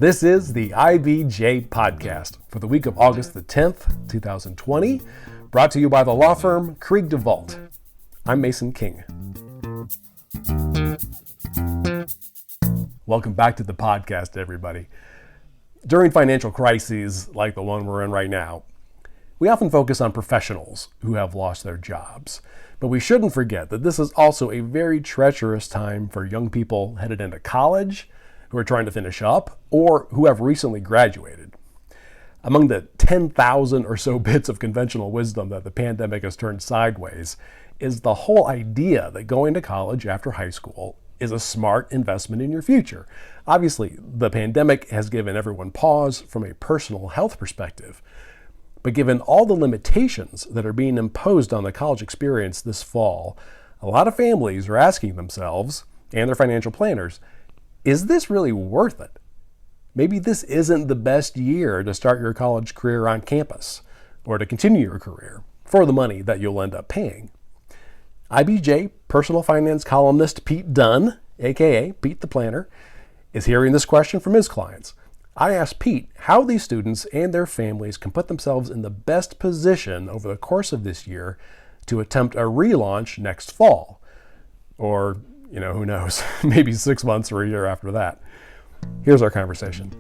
This is the IBJ podcast for the week of August the 10th, 2020, brought to you by the law firm Krieg DeVault. I'm Mason King. Welcome back to the podcast, everybody. During financial crises like the one we're in right now, we often focus on professionals who have lost their jobs. But we shouldn't forget that this is also a very treacherous time for young people headed into college, who are trying to finish up, or who have recently graduated. Among the 10,000 or so bits of conventional wisdom that the pandemic has turned sideways is the whole idea that going to college after high school is a smart investment in your future. Obviously, the pandemic has given everyone pause from a personal health perspective. But given all the limitations that are being imposed on the college experience this fall, a lot of families are asking themselves, and their financial planners, is this really worth it? Maybe this isn't the best year to start your college career on campus, or to continue your career for the money that you'll end up paying. IBJ personal finance columnist Pete Dunn, aka Pete the Planner, is hearing this question from his clients. I asked Pete how these students and their families can put themselves in the best position over the course of this year to attempt a relaunch next fall. Or, who knows, maybe 6 months or a year after that. Here's our conversation.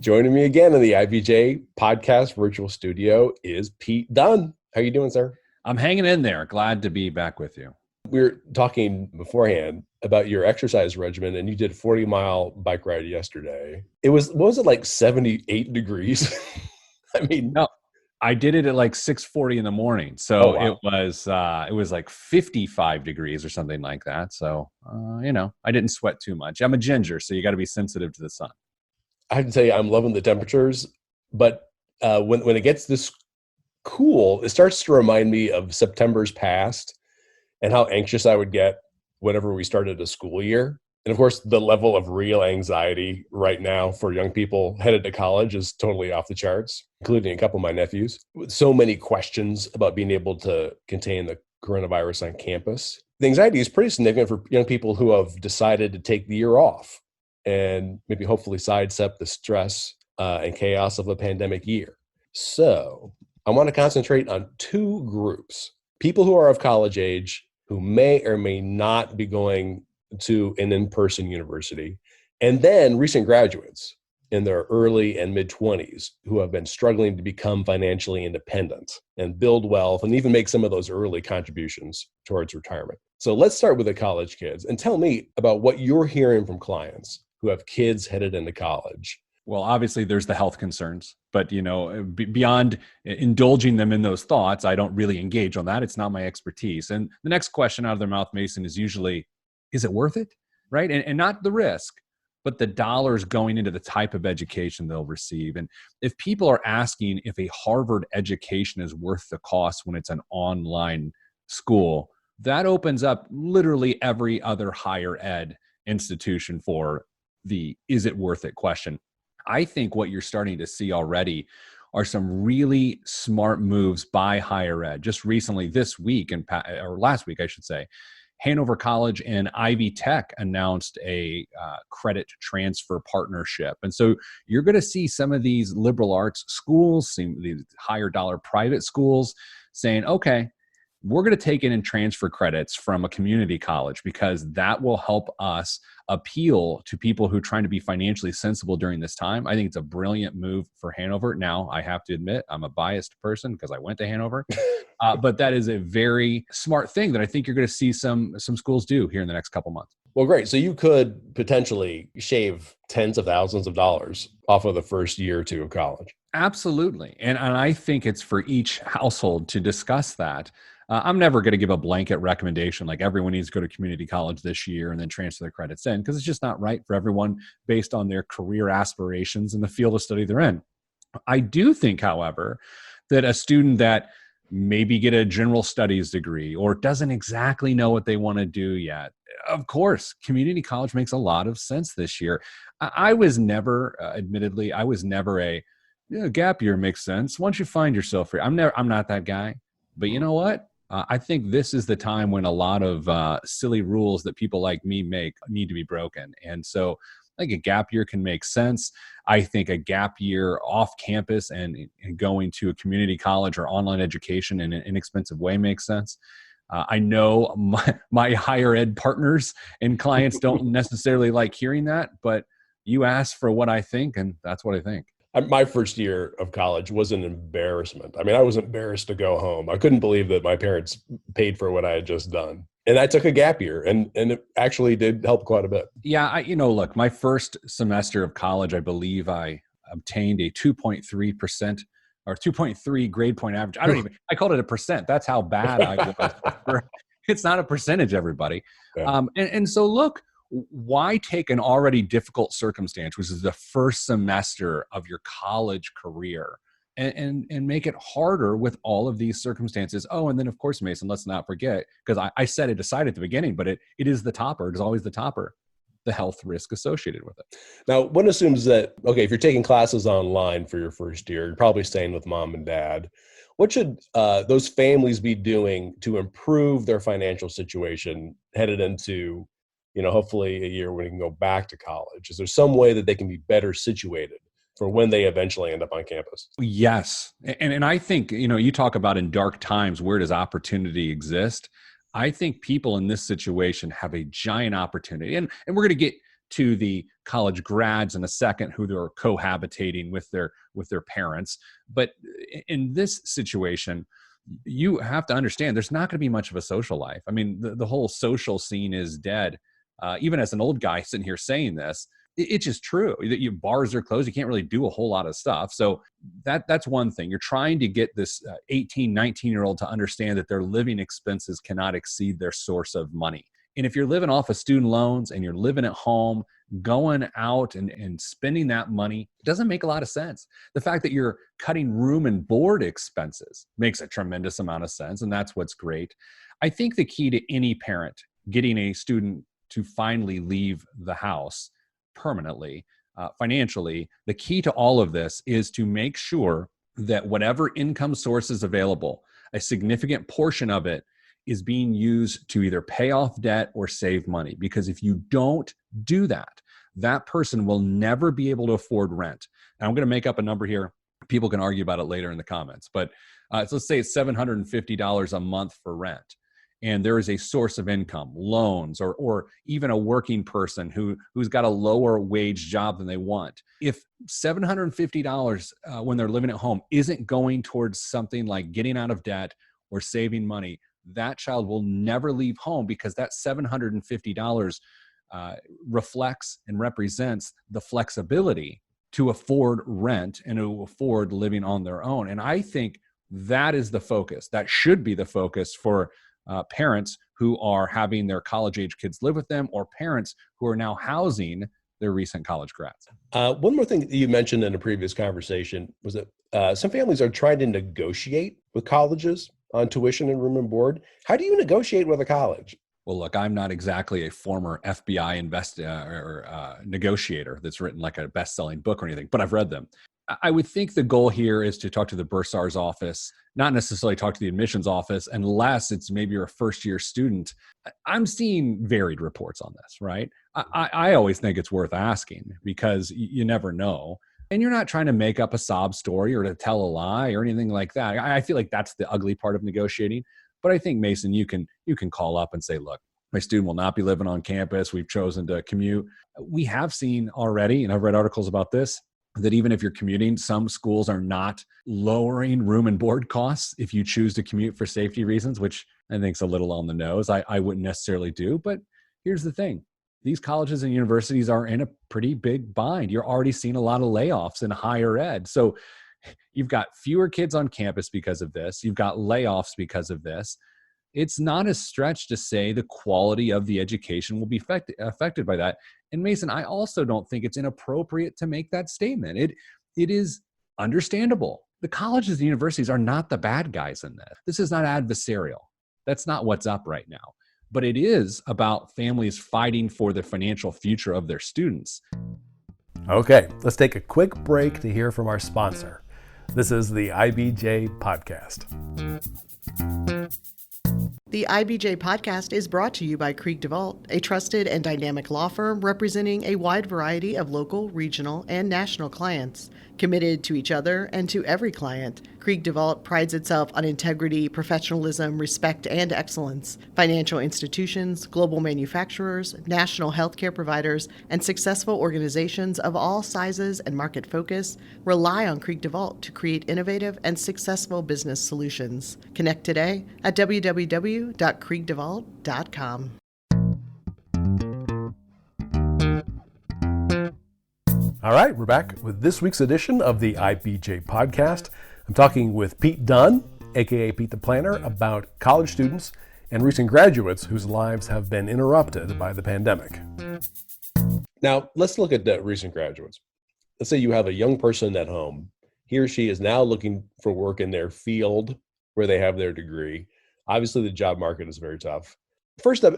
Joining me again in the IBJ podcast virtual studio is Pete Dunn. How are you doing, sir? I'm hanging in there. Glad to be back with you. We were talking beforehand about your exercise regimen, and you did a 40-mile bike ride yesterday. It was, what was it, like 78 degrees? No, I did it at like 6:40 in the morning. So Oh, wow. it was like 55 degrees or something like that. So, I didn't sweat too much. I'm a ginger, so you got to be sensitive to the sun. I have to tell you, I'm loving the temperatures, but when it gets this cool, it starts to remind me of September's past and how anxious I would get whenever we started a school year. And of course, the level of real anxiety right now for young people headed to college is totally off the charts, including a couple of my nephews. With so many questions about being able to contain the coronavirus on campus. The anxiety is pretty significant for young people who have decided to take the year off and maybe hopefully sidestep the stress and chaos of a pandemic year. So I want to concentrate on two groups: people who are of college age, who may or may not be going to an in-person university, and then recent graduates in their early and mid-20s who have been struggling to become financially independent and build wealth and even make some of those early contributions towards retirement. So let's start with the college kids and tell me about what you're hearing from clients who have kids headed into college. Well, obviously there's the health concerns, but beyond indulging them in those thoughts, I don't really engage on that. It's not my expertise. And the next question out of their mouth, Mason, is usually, is it worth it? Right? And not the risk, but the dollars going into the type of education they'll receive. And if people are asking if a Harvard education is worth the cost when it's an online school, that opens up literally every other higher ed institution for the is it worth it question. I think what you're starting to see already are some really smart moves by higher ed. Just recently, this week, or last week, I should say, Hanover College and Ivy Tech announced a credit transfer partnership. And so you're going to see some of these liberal arts schools, these higher dollar private schools saying, okay, we're going to take in and transfer credits from a community college because that will help us appeal to people who are trying to be financially sensible during this time. I think it's a brilliant move for Hanover. Now, I have to admit, I'm a biased person because I went to Hanover, but that is a very smart thing that I think you're going to see some schools do here in the next couple months. Well, great. So you could potentially shave tens of thousands of dollars off of the first year or two of college. Absolutely. And I think it's for each household to discuss that. I'm never going to give a blanket recommendation like everyone needs to go to community college this year and then transfer their credits in, because it's just not right for everyone based on their career aspirations and the field of study they're in. I do think, however, that a student that maybe get a general studies degree or doesn't exactly know what they want to do yet, of course, community college makes a lot of sense this year. I was never, admittedly, a gap year makes sense. Once you find yourself free, I'm not that guy. But you know what? I think this is the time when a lot of silly rules that people like me make need to be broken. And so I think a gap year can make sense. I think a gap year off campus and going to a community college or online education in an inexpensive way makes sense. I know my higher ed partners and clients don't necessarily like hearing that, but you asked for what I think, and that's what I think. My first year of college was an embarrassment. I mean, I was embarrassed to go home. I couldn't believe that my parents paid for what I had just done. And I took a gap year, and it actually did help quite a bit. Yeah, look, my first semester of college, I believe I obtained a 2.3% or 2.3 grade point average. I called it a percent. That's how bad I was. It's not a percentage, everybody. Yeah. And so look, why take an already difficult circumstance, which is the first semester of your college career, and make it harder with all of these circumstances? Oh, and then of course, Mason, let's not forget, because I set it aside at the beginning, but it is the topper. It is always the topper, the health risk associated with it. Now, one assumes that, okay, if you're taking classes online for your first year, you're probably staying with mom and dad. What should those families be doing to improve their financial situation headed into, hopefully a year when you can go back to college? Is there some way that they can be better situated for when they eventually end up on campus? Yes. And I think, you talk about in dark times, where does opportunity exist? I think people in this situation have a giant opportunity. And we're going to get to the college grads in a second who are cohabitating with their parents. But in this situation, you have to understand there's not going to be much of a social life. I mean, the whole social scene is dead. Even as an old guy sitting here saying this, it's just true that your bars are closed. You can't really do a whole lot of stuff. So that's one thing. You're trying to get this 18, 19-year-old to understand that their living expenses cannot exceed their source of money. And if you're living off of student loans and you're living at home, going out and spending that money doesn't make a lot of sense. The fact that you're cutting room and board expenses makes a tremendous amount of sense. And that's what's great. I think the key to any parent getting a student to finally leave the house permanently, financially, the key to all of this is to make sure that whatever income source is available, a significant portion of it is being used to either pay off debt or save money. Because if you don't do that, that person will never be able to afford rent. And I'm going to make up a number here. People can argue about it later in the comments, but so let's say it's $750 a month for rent. And there is a source of income, loans, or even a working person who's got a lower wage job than they want. If $750 when they're living at home isn't going towards something like getting out of debt or saving money, that child will never leave home, because that $750 reflects and represents the flexibility to afford rent and to afford living on their own. And I think that is the focus. That should be the focus for parents who are having their college-age kids live with them, or parents who are now housing their recent college grads. One more thing that you mentioned in a previous conversation was that some families are trying to negotiate with colleges on tuition and room and board. How do you negotiate with a college? Well, look, I'm not exactly a former FBI negotiator that's written like a best-selling book or anything, but I've read them. I would think the goal here is to talk to the bursar's office, not necessarily talk to the admissions office, unless it's maybe you're a first-year student. I'm seeing varied reports on this, right? I always think it's worth asking, because you never know. And you're not trying to make up a sob story or to tell a lie or anything like that. I feel like that's the ugly part of negotiating. But I think, Mason, you can call up and say, look, my student will not be living on campus. We've chosen to commute. We have seen already, and I've read articles about this, that even if you're commuting, some schools are not lowering room and board costs if you choose to commute for safety reasons, which I think is a little on the nose. I wouldn't necessarily do. But here's the thing. These colleges and universities are in a pretty big bind. You're already seeing a lot of layoffs in higher ed. So you've got fewer kids on campus because of this. You've got layoffs because of this. It's not a stretch to say the quality of the education will be affected by that. And Mason, I also don't think it's inappropriate to make that statement. It is understandable. The colleges and universities are not the bad guys in this. This is not adversarial. That's not what's up right now. But it is about families fighting for the financial future of their students. Okay, let's take a quick break to hear from our sponsor. This is the IBJ Podcast. The IBJ podcast is brought to you by Krieg DeVault, a trusted and dynamic law firm representing a wide variety of local, regional, and national clients. Committed to each other and to every client, Krieg DeVault prides itself on integrity, professionalism, respect, and excellence. Financial institutions, global manufacturers, national healthcare providers, and successful organizations of all sizes and market focus rely on Krieg DeVault to create innovative and successful business solutions. Connect today at www.kriegdevault.com. All right, we're back with this week's edition of the IBJ podcast. I'm talking with Pete Dunn, aka Pete the Planner, about college students and recent graduates whose lives have been interrupted by the pandemic. Now, let's look at the recent graduates. Let's say you have a young person at home. He or she is now looking for work in their field where they have their degree. Obviously, the job market is very tough. First up,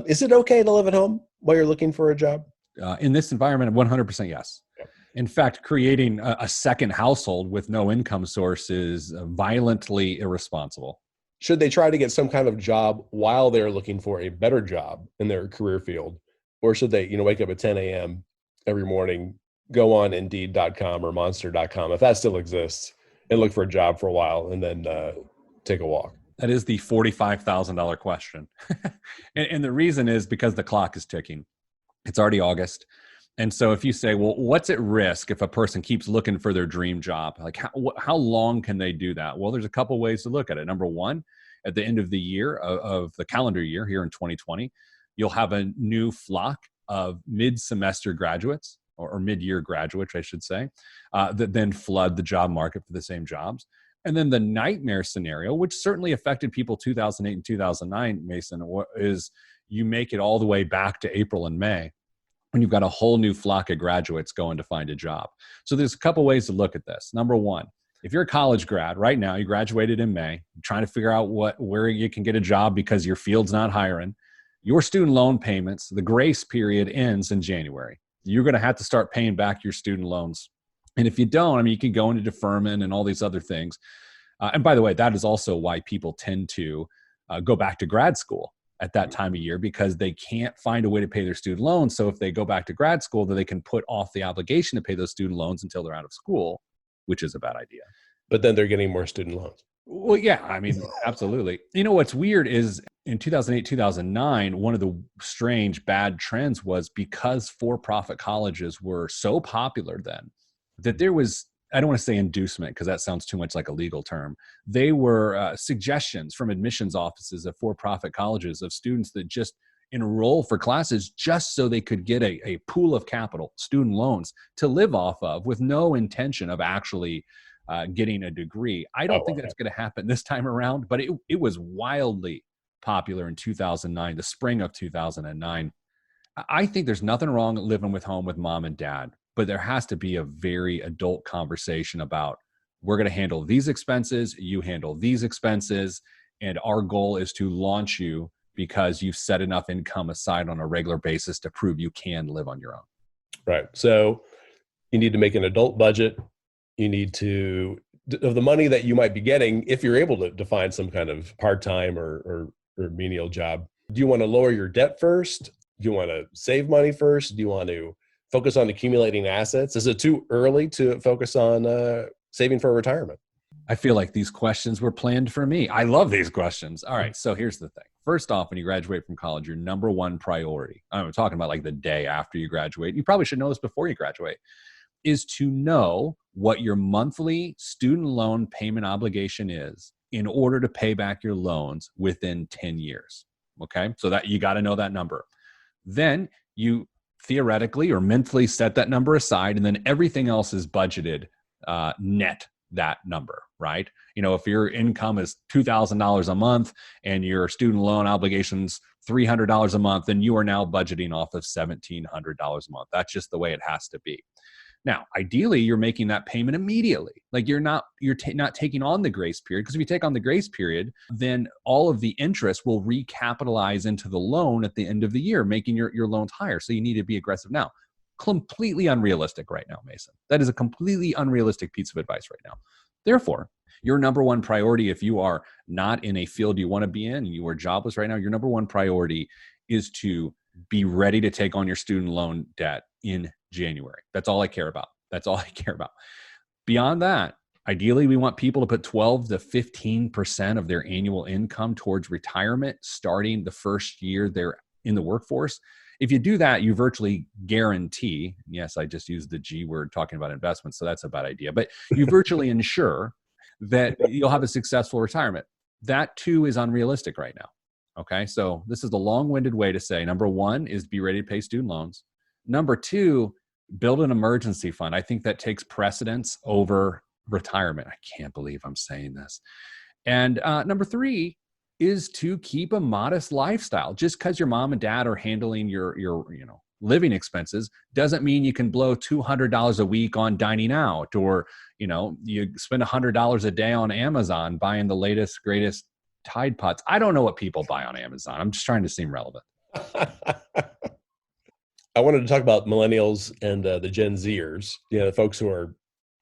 is it okay to live at home while you're looking for a job? In this environment, 100% yes. Yep. In fact, creating a second household with no income source is violently irresponsible. Should they try to get some kind of job while they're looking for a better job in their career field? Or should they, wake up at 10 a.m. every morning, go on Indeed.com or Monster.com, if that still exists, and look for a job for a while and then take a walk? That is the $45,000 question. And the reason is because the clock is ticking. It's already August. And so if you say, well, what's at risk if a person keeps looking for their dream job? Like how long can they do that? Well, there's a couple ways to look at it. Number one, at the end of the year of the calendar year here in 2020, you'll have a new flock of mid-semester graduates or mid-year graduates, I should say, that then flood the job market for the same jobs. And then the nightmare scenario, which certainly affected people 2008 and 2009, Mason, is you make it all the way back to April and May when you've got a whole new flock of graduates going to find a job. So there's a couple ways to look at this. Number one, if you're a college grad right now, you graduated in May, you're trying to figure out where you can get a job because your field's not hiring, your student loan payments, the grace period ends in January. You're going to have to start paying back your student loans. And if you don't, you can go into deferment and all these other things. And by the way, that is also why people tend to go back to grad school at that time of year, because they can't find a way to pay their student loans. So if they go back to grad school, then they can put off the obligation to pay those student loans until they're out of school, which is a bad idea. But then they're getting more student loans. Well, yeah, absolutely. What's weird is in 2008, 2009, one of the strange bad trends was because for-profit colleges were so popular then that there was, I don't want to say inducement because that sounds too much like a legal term. They were suggestions from admissions offices of for-profit colleges of students that just enroll for classes just so they could get a pool of capital, student loans, to live off of with no intention of actually getting a degree. I don't think that's going to happen this time around, but it was wildly popular in 2009, the spring of 2009. I think there's nothing wrong living with home with mom and dad, but there has to be a very adult conversation about, we're going to handle these expenses, you handle these expenses, and our goal is to launch you because you've set enough income aside on a regular basis to prove you can live on your own. Right. So you need to make an adult budget. You need to, of the money that you might be getting, if you're able to find some kind of part-time or menial job, do you want to lower your debt first? Do you want to save money first? Do you want to focus on accumulating assets? Is it too early to focus on saving for retirement? I feel like these questions were planned for me. I love these questions. All right. So here's the thing. First off, when you graduate from college, your number one priority, I'm talking about like the day after you graduate, you probably should know this before you graduate, is to know what your monthly student loan payment obligation is in order to pay back your loans within 10 years. Okay. So that you got to know that number. Then you theoretically or mentally set that number aside, and then everything else is budgeted net that number, right? If your income is $2,000 a month and your student loan obligations $300 a month, then you are now budgeting off of $1,700 a month. That's just the way it has to be. Now, ideally, you're making that payment immediately. Like you're not taking on the grace period, because if you take on the grace period, then all of the interest will recapitalize into the loan at the end of the year, making your loans higher. So you need to be aggressive now. Completely unrealistic right now, Mason. That is a completely unrealistic piece of advice right now. Therefore, your number one priority, if you are not in a field you want to be in and you are jobless right now, your number one priority is to be ready to take on your student loan debt in January. That's all I care about. That's all I care about. Beyond that, ideally, we want people to put 12 to 15% of their annual income towards retirement starting the first year they're in the workforce. If you do that, you virtually guarantee, yes, I just used the G word talking about investments, so that's a bad idea, but you virtually ensure that you'll have a successful retirement. That too is unrealistic right now. Okay, so this is the long-winded way to say, number one is be ready to pay student loans. Number two, build an emergency fund. I think that takes precedence over retirement. I can't believe I'm saying this. And number three is to keep a modest lifestyle. Just because your mom and dad are handling your living expenses doesn't mean you can blow $200 a week on dining out, or you spend $100 a day on Amazon buying the latest greatest Tide Pods. I don't know what people buy on Amazon. I'm just trying to seem relevant. I wanted to talk about millennials and the Gen Zers, the folks who are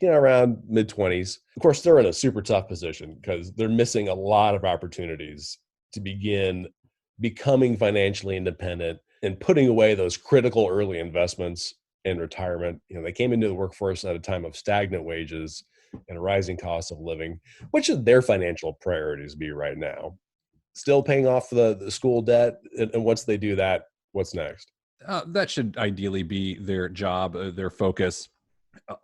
around mid-20s. Of course, they're in a super tough position because they're missing a lot of opportunities to begin becoming financially independent and putting away those critical early investments in retirement. They came into the workforce at a time of stagnant wages and a rising cost of living. What should their financial priorities be right now? Still paying off the school debt? And once they do that, what's next? That should ideally be their job, their focus,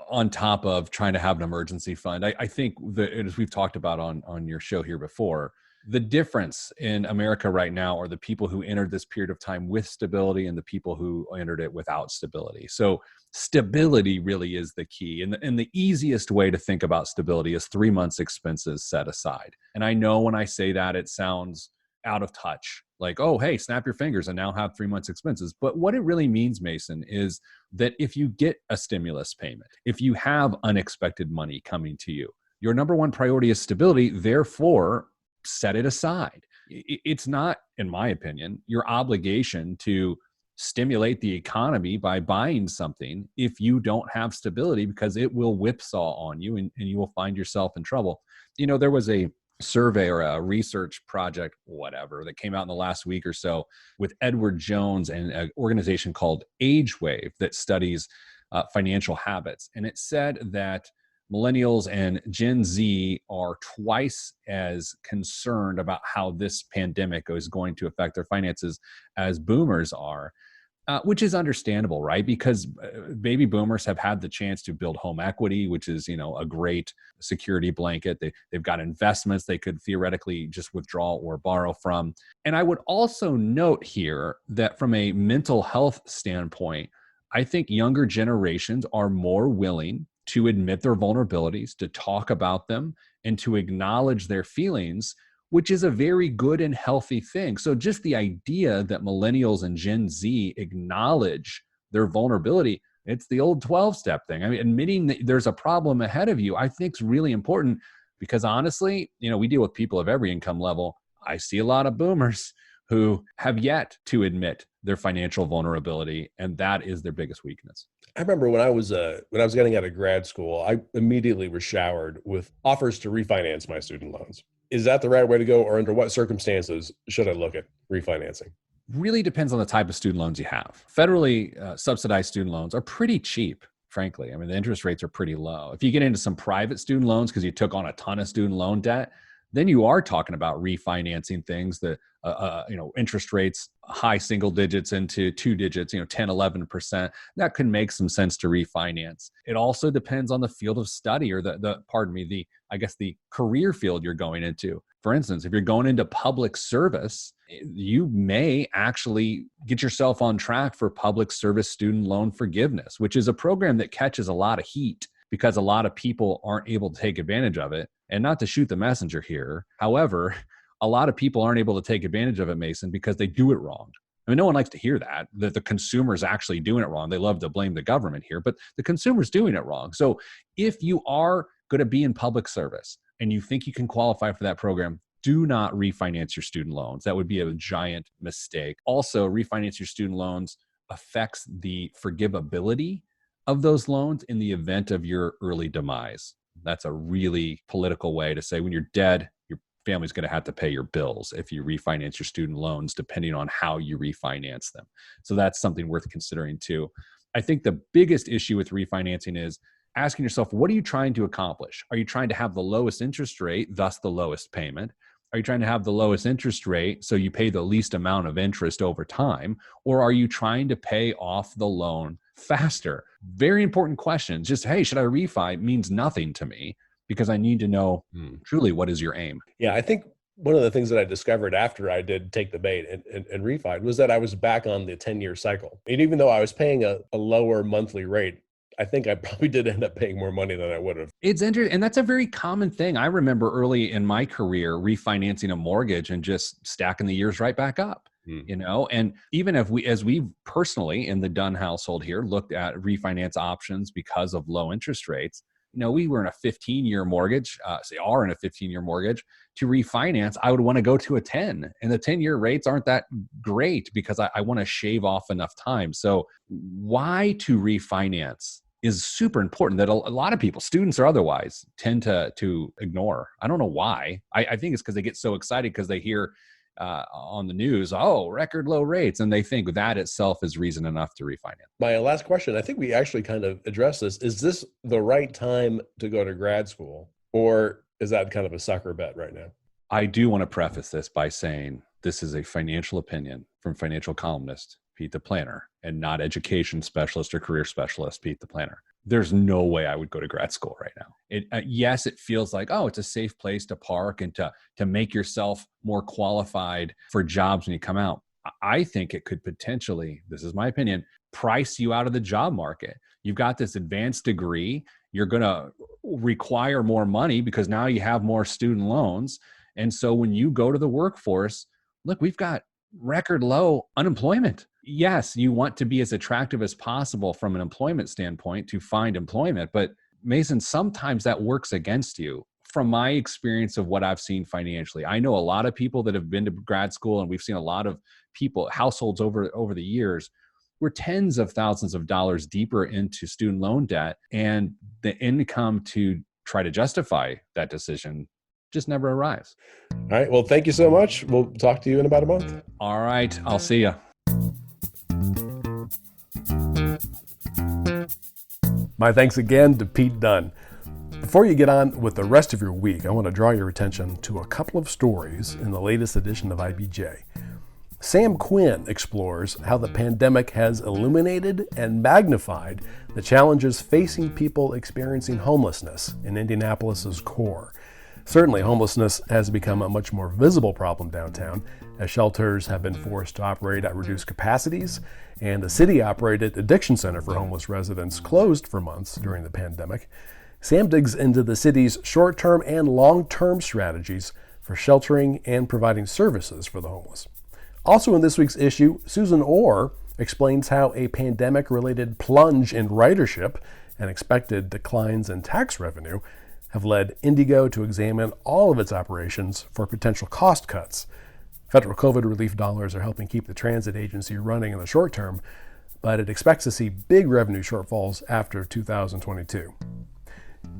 on top of trying to have an emergency fund. I think that, as we've talked about on your show here before, the difference in America right now are the people who entered this period of time with stability and the people who entered it without stability. So stability really is the key. And the easiest way to think about stability is 3 months expenses set aside. And I know when I say that, it sounds out of touch. Like, oh, hey, snap your fingers and now have 3 months expenses. But what it really means, Mason, is that if you get a stimulus payment, if you have unexpected money coming to you, your number one priority is stability. Therefore, set it aside. It's not, in my opinion, your obligation to stimulate the economy by buying something if you don't have stability, because it will whipsaw on you and you will find yourself in trouble. There was a survey or a research project, whatever, that came out in the last week or so with Edward Jones and an organization called AgeWave that studies financial habits. And it said that millennials and Gen Z are twice as concerned about how this pandemic is going to affect their finances as boomers are. Which is understandable, right? Because baby boomers have had the chance to build home equity, which is, a great security blanket. They've got investments they could theoretically just withdraw or borrow from. And I would also note here that from a mental health standpoint, I think younger generations are more willing to admit their vulnerabilities, to talk about them, and to acknowledge their feelings, which is a very good and healthy thing. So just the idea that millennials and Gen Z acknowledge their vulnerability, it's the old 12-step thing. I mean, admitting that there's a problem ahead of you, I think is really important, because honestly, we deal with people of every income level. I see a lot of boomers who have yet to admit their financial vulnerability, and that is their biggest weakness. I remember when I was getting out of grad school, I immediately was showered with offers to refinance my student loans. Is that the right way to go, or under what circumstances should I look at refinancing? Really depends on the type of student loans you have. Federally subsidized student loans are pretty cheap, frankly. I mean, the interest rates are pretty low. If you get into some private student loans because you took on a ton of student loan debt, then you are talking about refinancing things that, interest rates, high single digits into 2 digits, 10, 11%. That could make some sense to refinance. It also depends on the field of study, or the career field you're going into. For instance, if you're going into public service, you may actually get yourself on track for public service student loan forgiveness, which is a program that catches a lot of heat because a lot of people aren't able to take advantage of it. And not to shoot the messenger here, however, a lot of people aren't able to take advantage of it, Mason, because they do it wrong. I mean, no one likes to hear that the consumer's actually doing it wrong. They love to blame the government here, but the consumer's doing it wrong. So if you are going to be in public service and you think you can qualify for that program, do not refinance your student loans. That would be a giant mistake. Also, refinance your student loans affects the forgivability of those loans in the event of your early demise. That's a really political way to say when you're dead, your family's going to have to pay your bills if you refinance your student loans, depending on how you refinance them. So that's something worth considering too. I think the biggest issue with refinancing is asking yourself, what are you trying to accomplish? Are you trying to have the lowest interest rate, thus the lowest payment? Are you trying to have the lowest interest rate so you pay the least amount of interest over time? Or are you trying to pay off the loan faster? Very important questions. Just, hey, should I refi means nothing to me because I need to know truly what is your aim. Yeah, I think one of the things that I discovered after I did take the bait and refi was that I was back on the 10-year cycle. And even though I was paying a lower monthly rate, I think I probably did end up paying more money than I would have. It's interesting. And that's a very common thing. I remember early in my career refinancing a mortgage and just stacking the years right back up. And even if as we personally in the Dunn household here looked at refinance options because of low interest rates, we were in a 15-year mortgage, are in a 15-year mortgage. To refinance, I would want to go to a 10, and the 10-year rates aren't that great because I want to shave off enough time. So why to refinance is super important that a lot of people, students or otherwise, tend to ignore. I don't know why. I think it's because they get so excited because they hear on the news, record low rates, and they think that itself is reason enough to refinance. My last question, I think we actually kind of addressed this. Is this the right time to go to grad school, or is that kind of a sucker bet right now? I do want to preface this by saying this is a financial opinion from financial columnist Pete the Planner, and not education specialist or career specialist Pete the Planner. There's no way I would go to grad school right now. Yes, it feels like, it's a safe place to park and to make yourself more qualified for jobs when you come out. I think it could potentially, this is my opinion, price you out of the job market. You've got this advanced degree. You're going to require more money because now you have more student loans. And so when you go to the workforce, look, we've got record low unemployment. Yes, you want to be as attractive as possible from an employment standpoint to find employment. But Mason, sometimes that works against you. From my experience of what I've seen financially, I know a lot of people that have been to grad school, and we've seen a lot of people, households over the years, were tens of thousands of dollars deeper into student loan debt, and the income to try to justify that decision just never arrives. All right. Well, thank you so much. We'll talk to you in about a month. All right. I'll see you. My thanks again to Pete Dunn. Before you get on with the rest of your week, I want to draw your attention to a couple of stories in the latest edition of IBJ. Sam Quinn explores how the pandemic has illuminated and magnified the challenges facing people experiencing homelessness in Indianapolis's core. Certainly, homelessness has become a much more visible problem downtown, as shelters have been forced to operate at reduced capacities, and the city-operated addiction center for homeless residents closed for months during the pandemic. Sam digs into the city's short-term and long-term strategies for sheltering and providing services for the homeless. Also in this week's issue, Susan Orr explains how a pandemic-related plunge in ridership and expected declines in tax revenue have led Indigo to examine all of its operations for potential cost cuts. Federal COVID relief dollars are helping keep the transit agency running in the short term, but it expects to see big revenue shortfalls after 2022.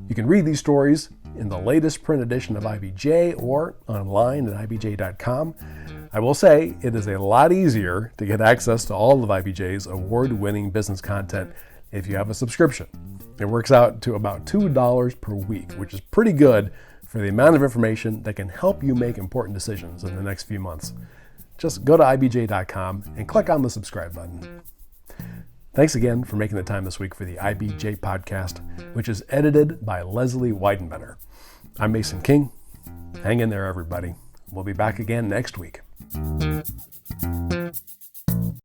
You can read these stories in the latest print edition of IBJ or online at IBJ.com. I will say it is a lot easier to get access to all of IBJ's award-winning business content if you have a subscription. It works out to about $2 per week, which is pretty good for the amount of information that can help you make important decisions in the next few months. Just go to IBJ.com and click on the subscribe button. Thanks again for making the time this week for the IBJ podcast, which is edited by Leslie Weidenbender. I'm Mason King. Hang in there, everybody. We'll be back again next week.